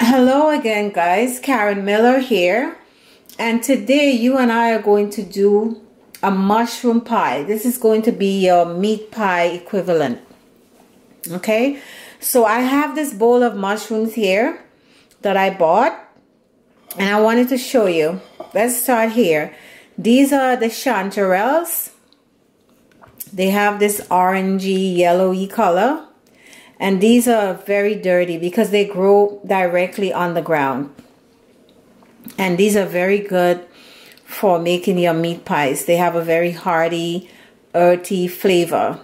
Hello again, guys. Karen Miller here, and today you and I are going to do a mushroom pie. This is going to be your meat pie equivalent. Okay, so I have this bowl of mushrooms here that I bought, and I wanted to show you. Let's start here. These are the chanterelles. They have this orangey yellowy color. And these are very dirty because they grow directly on the ground. And these are very good for making your meat pies. They have a very hearty, earthy flavor.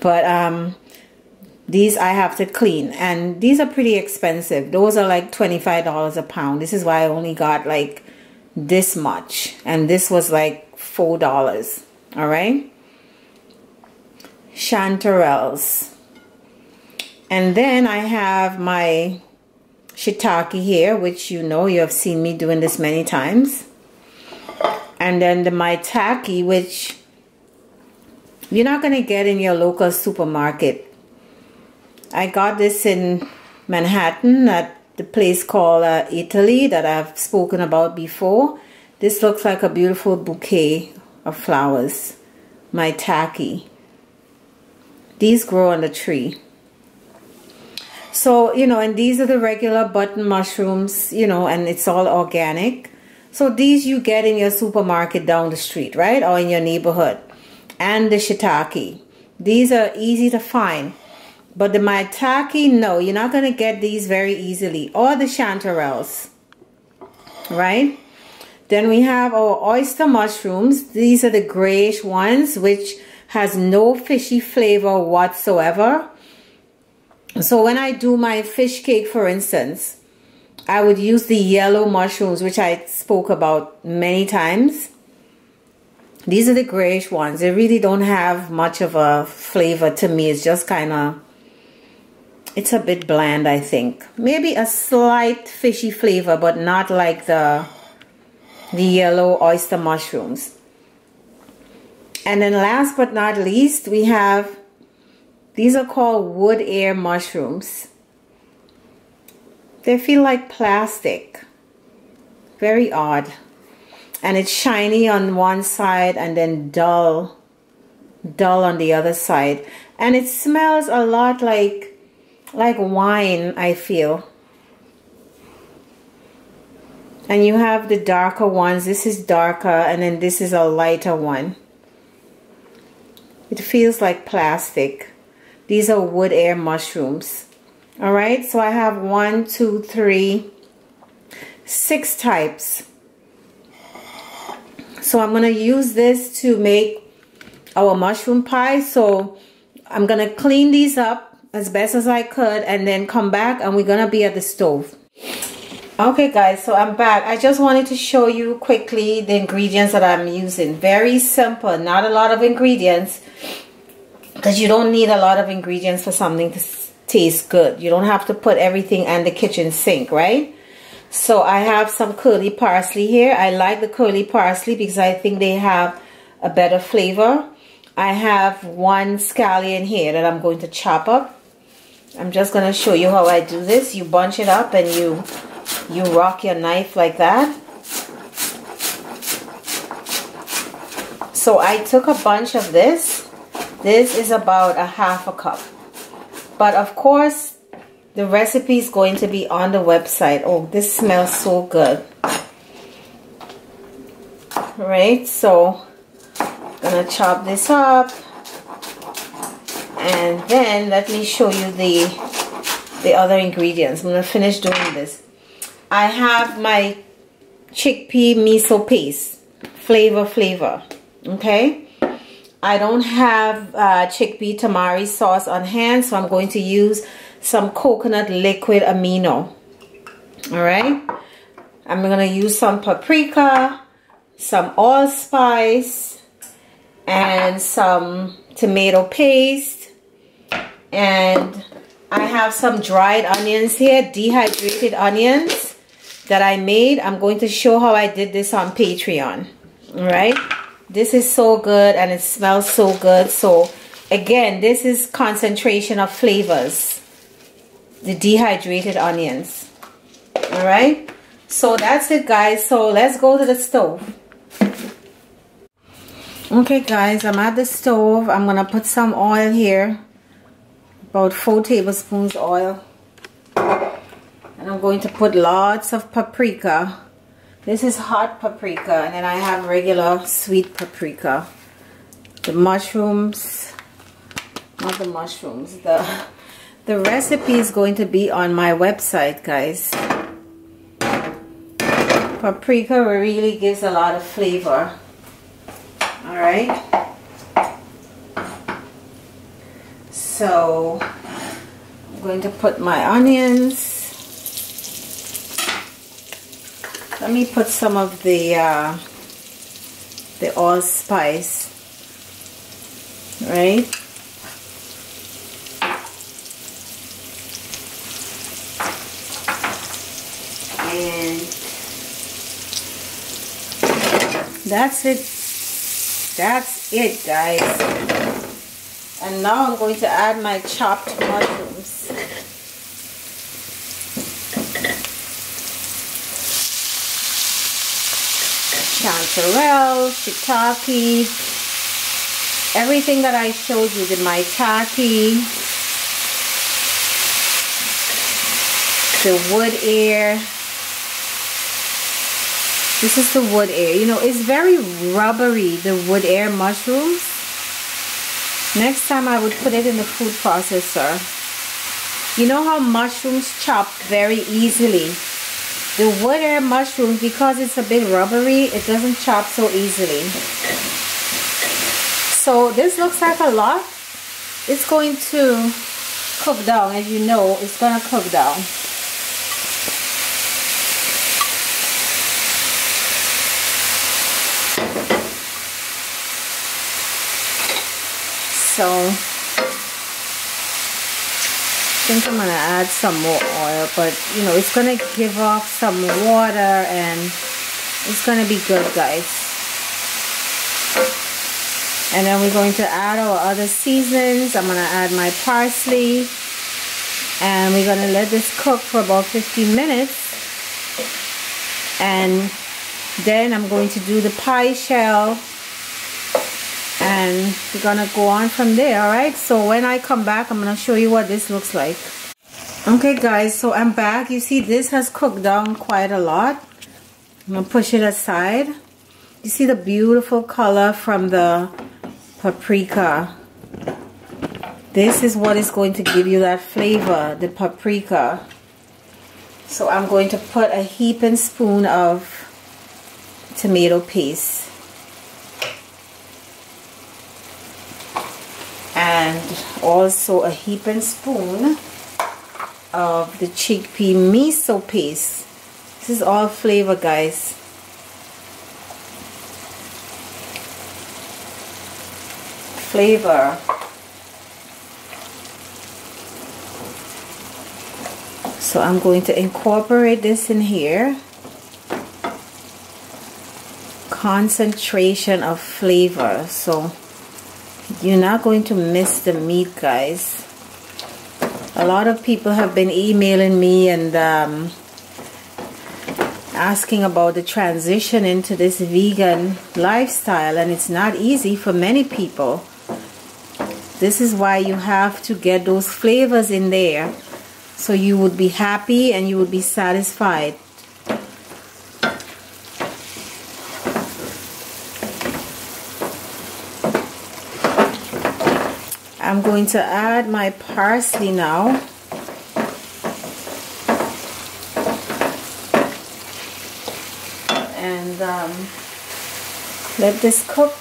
But these I have to clean. And these are pretty expensive. Those are like $25 a pound. This is why I only got like this much. And this was like $4. Alright? Chanterelles. And then I have my shiitake here, which you know, you have seen me doing this many times. And then the maitake, which you're not going to get in your local supermarket. I got this in Manhattan at the place called Italy that I've spoken about before. This looks like a beautiful bouquet of flowers. Maitake. These grow on the tree. So, you know, and these are the regular button mushrooms, you know, and it's all organic. So these you get in your supermarket down the street, right? Or in your neighborhood. And the shiitake. These are easy to find. But the maitake, no, you're not going to get these very easily. Or the chanterelles, right? Then we have our oyster mushrooms. These are the grayish ones, which has no fishy flavor whatsoever. So when I do my fish cake, for instance, I would use the yellow mushrooms, which I spoke about many times. These are the grayish ones. They really don't have much of a flavor to me. It's just kind of, it's a bit bland, I think. Maybe a slight fishy flavor, but not like the yellow oyster mushrooms. And then last but not least, we have, these are called wood air mushrooms. They feel like plastic. Very odd. And it's shiny on one side and then dull on the other side. And it smells a lot like wine, I feel. And you have the darker ones. This is darker, and then this is a lighter one. It feels like plastic. These are wood air mushrooms. All right, so I have 1, 2, 3, 6 types. So I'm gonna use this to make our mushroom pie. So I'm gonna clean these up as best as I could and then come back, and we're gonna be at the stove. Okay guys, so I'm back. I just wanted to show you quickly the ingredients that I'm using. Very simple, not a lot of ingredients. Because you don't need a lot of ingredients for something to taste good. You don't have to put everything in the kitchen sink, right? So I have some curly parsley here. I like the curly parsley because I think they have a better flavor. I have 1 scallion here that I'm going to chop up. I'm just going to show you how I do this. You bunch it up and you rock your knife like that. So I took a bunch of this. This is about a ½ cup. But of course, the recipe is going to be on the website. Oh, this smells so good. Alright, so I'm gonna chop this up. And then let me show you the other ingredients. I'm gonna finish doing this. I have my chickpea miso paste. Flavor. Okay? I don't have chickpea tamari sauce on hand, so I'm going to use some coconut liquid amino. Alright? I'm going to use some paprika, some allspice, and some tomato paste. And I have some dried onions here, dehydrated onions that I made. I'm going to show how I did this on Patreon. Alright? This is so good and it smells so good. So again, this is concentration of flavors. the dehydrated onions. All right, so that's it, guys. So let's go to the stove. Okay, guys, I'm at the stove. I'm gonna put some oil here, about 4 tablespoons oil, and I'm going to put lots of paprika. This is hot paprika, and then I have regular sweet paprika. The mushrooms, not the mushrooms, the recipe is going to be on my website, guys. Paprika really gives a lot of flavor. All right, so I'm going to put my onions. Let me put some of the allspice, right? And that's it. That's it, guys. And now I'm going to add my chopped mushrooms. Chanterelles, shiitake, everything that I showed you, the maitake, the wood air. This is the wood air. You know, it's very rubbery, the wood air mushrooms. Next time I would put it in the food processor. You know how mushrooms chop very easily? The wood air mushrooms, because it's a bit rubbery, it doesn't chop so easily. So this looks like a lot. It's going to cook down. As you know, it's going to cook down. So I think I'm going to add some more oil, but you know, it's going to give off some water and it's going to be good, guys. And then we're going to add our other seasonings. I'm going to add my parsley, and we're going to let this cook for about 15 minutes. And then I'm going to do the pie shell, and we're gonna go on from there. All right, so when I come back, I'm gonna show you what this looks like. Okay, guys, so I'm back. You see, this has cooked down quite a lot. I'm gonna push it aside. You see the beautiful color from the paprika. This is what is going to give you that flavor, the paprika. So I'm going to put a heaping spoon of tomato paste. And also a heaping spoon of the chickpea miso paste. This is all flavor, guys. Flavor. So I'm going to incorporate this in here. Concentration of flavor. So you're not going to miss the meat, guys. A lot of people have been emailing me and asking about the transition into this vegan lifestyle, and it's not easy for many people. This is why you have to get those flavors in there, so you would be happy and you would be satisfied. I'm going to add my parsley now. And let this cook.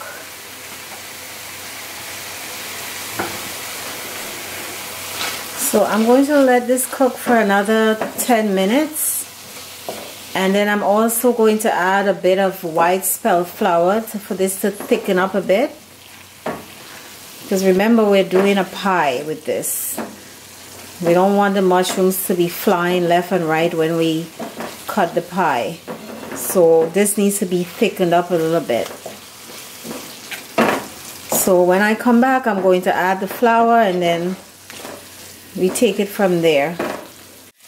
So I'm going to let this cook for another 10 minutes. And then I'm also going to add a bit of white spelt flour for this to thicken up a bit. Because remember, we're doing a pie with this. We don't want the mushrooms to be flying left and right when we cut the pie. So this needs to be thickened up a little bit. So when I come back, I'm going to add the flour and then we take it from there.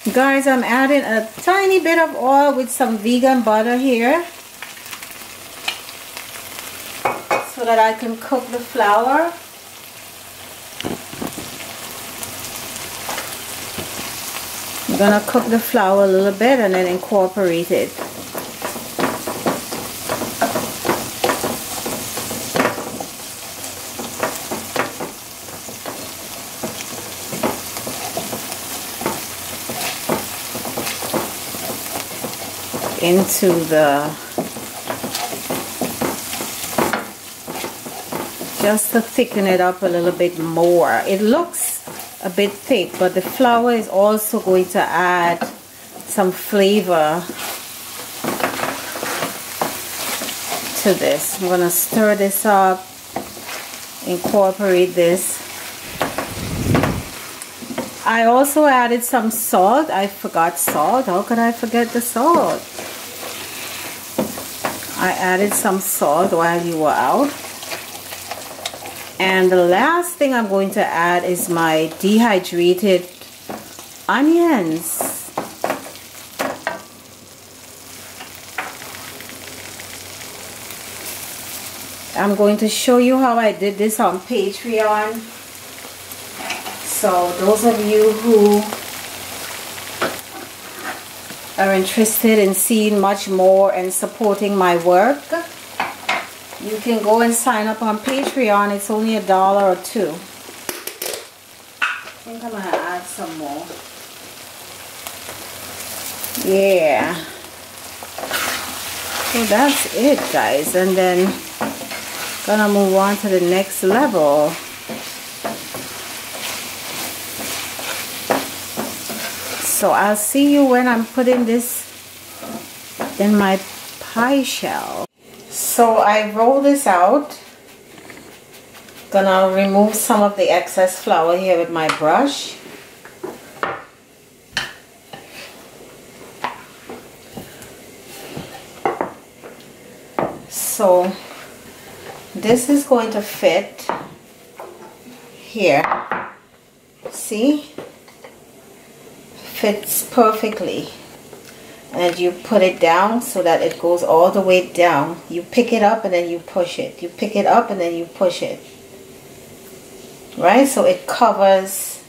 Guys, I'm adding a tiny bit of oil with some vegan butter here so that I can cook the flour. I'm gonna cook the flour a little bit and then incorporate it. Into the, just to thicken it up a little bit more. It looks a bit thick, but the flour is also going to add some flavor to this. I'm gonna stir this up, incorporate this. I also added some salt. I forgot salt. How could I forget the salt? I added some salt while you were out. And the last thing I'm going to add is my dehydrated onions. I'm going to show you how I did this on Patreon. So those of you who are interested in seeing much more and supporting my work, you can go and sign up on Patreon. It's only $1 or $2. I think I'm gonna add some more. Yeah. So that's it, guys. And then gonna move on to the next level. So I'll see you when I'm putting this in my pie shell. So I roll this out. Gonna remove some of the excess flour here with my brush. So this is going to fit here. See? Fits perfectly. And you put it down so that it goes all the way down. You pick it up and then you push it. You pick it up and then you push it. Right? So it covers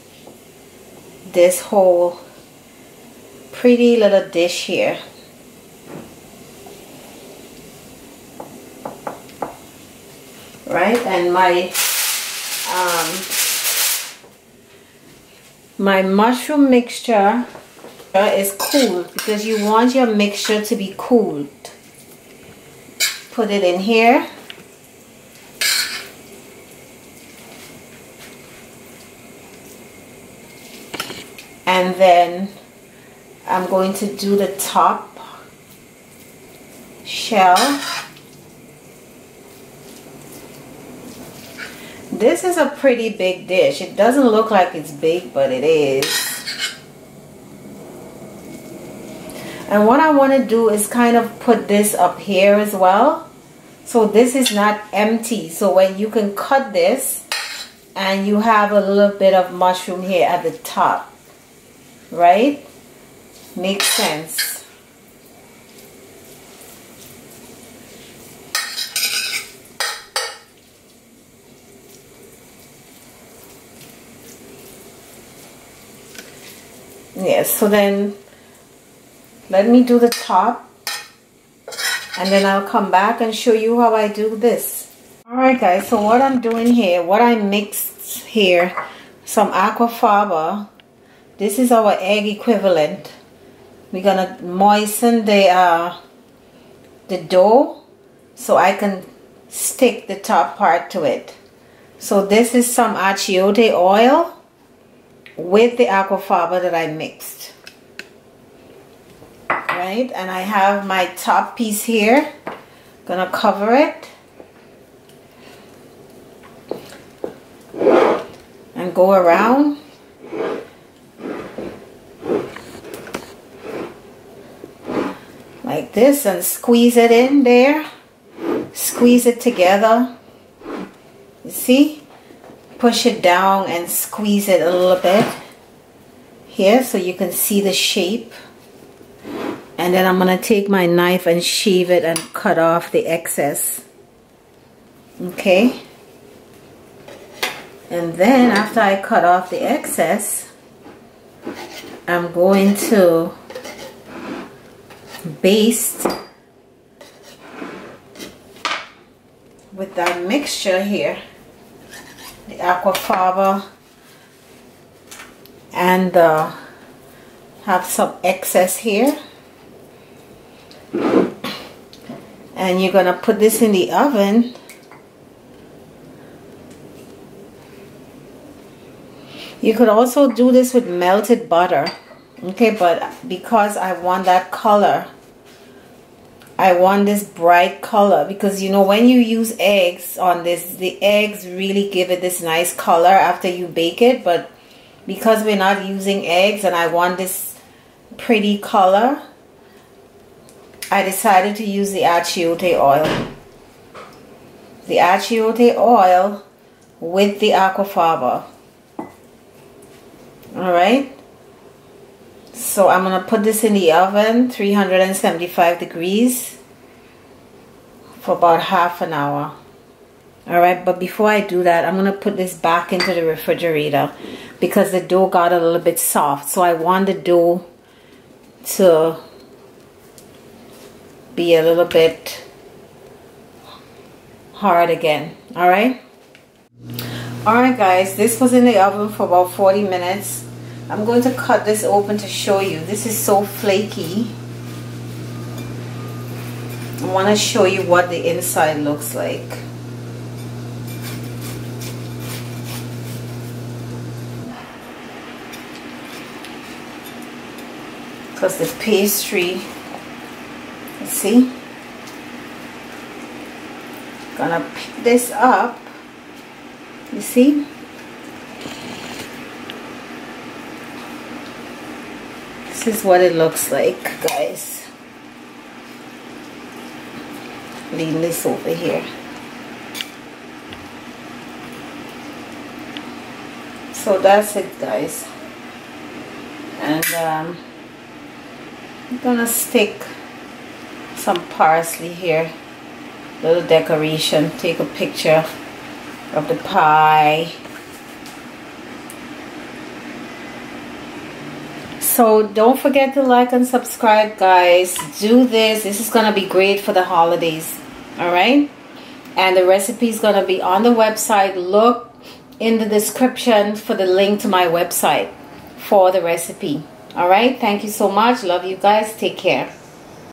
this whole pretty little dish here. Right? And my mushroom mixture is cooled because you want your mixture to be cooled. Put it in here. And then I'm going to do the top shell. This is a pretty big dish. It doesn't look like it's big, but it is. And what I want to do is kind of put this up here as well. So this is not empty. So when you can cut this and you have a little bit of mushroom here at the top. Right? Makes sense. Yes, so then let me do the top and then I'll come back and show you how I do this. Alright guys, so what I'm doing here, what I mixed here, some aquafaba. This is our egg equivalent. We're gonna moisten the dough so I can stick the top part to it. So this is some achiote oil with the aquafaba that I mixed. Right, and I have my top piece here. Gonna cover it and go around. Like this and squeeze it in there. Squeeze it together. You see? Push it down and squeeze it a little bit here so you can see the shape. And then I'm going to take my knife and shave it and cut off the excess. Okay. And then after I cut off the excess, I'm going to baste with that mixture here, the aquafaba and have some excess here. And you're gonna put this in the oven You could also do this with melted butter, okay, but because I want that color, I want this bright color, because you know when you use eggs on this, the eggs really give it this nice color after you bake it, but because we're not using eggs and I want this pretty color, I decided to use the achiote oil. The achiote oil with the aquafaba. Alright, so I'm going to put this in the oven, 375 degrees, for about half an hour. Alright, but before I do that, I'm going to put this back into the refrigerator because the dough got a little bit soft. So I want the dough to be a little bit hard again. Alright? Alright guys, this was in the oven for about 40 minutes. I'm going to cut this open to show you. This is so flaky. I want to show you what the inside looks like. Because the pastry, see? Gonna pick this up. You see? This is what it looks like, guys. Lean this over here. So that's it, guys. And I'm gonna stick some parsley here. Little decoration. Take a picture of the pie. So don't forget to like and subscribe, guys. Do this. This is gonna be great for the holidays. Alright, and the recipe is gonna be on the website. Look in the description for the link to my website for the recipe. Alright, thank you so much. Love you guys. Take care.